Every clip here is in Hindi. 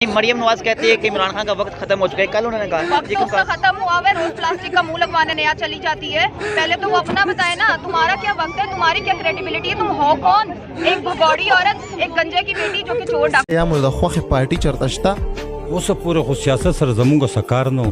मरियम नवाज कहती है कि इमरान खान का वक्त खत्म हो चुका है। कल उन्होंने कहा वक्त तो उसका खत्म हुआ है, रोज प्लास्टिक का मुंह लगवाने नया चली जाती है। पहले तो वो अपना बताए ना, तुम्हारा क्या वक्त है, तुम्हारी क्या क्रेडिबिलिटी है, तुम हो कौन? एक भगौड़ी औरत, एक गंजे की बेटी जो कि चोर डाक या मुझे ख्वाह पार्टी चरतश्ता वो सब पूरे खो सियासत सर जमूंगा सकार नो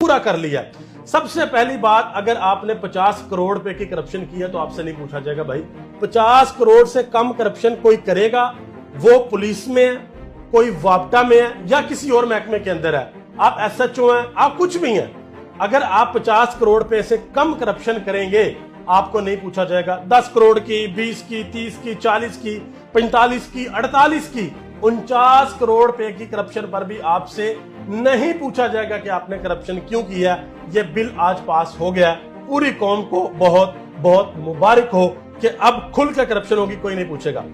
पूरा कर लिया। सबसे पहली बात, अगर आपने 50 करोड़ रुपए की करप्शन की है तो आपसे नहीं पूछा जाएगा भाई 50 करोड़ से कम करप्शन कोई करेगा? वो पुलिस में है, कोई वापटा में है या किसी और महकमे के अंदर है। आप SHO हैं, आप कुछ भी हैं, अगर आप 50 करोड़ रुपए से कम करप्शन करेंगे आपको नहीं पूछा जाएगा। 10 करोड़ की, 20 की, 30 की, 40 की, 45 की, 48 की, 49 करोड़ रुपए की करप्शन पर भी आपसे नहीं पूछा जाएगा कि आपने करप्शन क्यों किया। ये बिल आज पास हो गया। पूरी कौम को बहुत बहुत मुबारक हो कि अब खुल कर करप्शन होगी, कोई नहीं पूछेगा।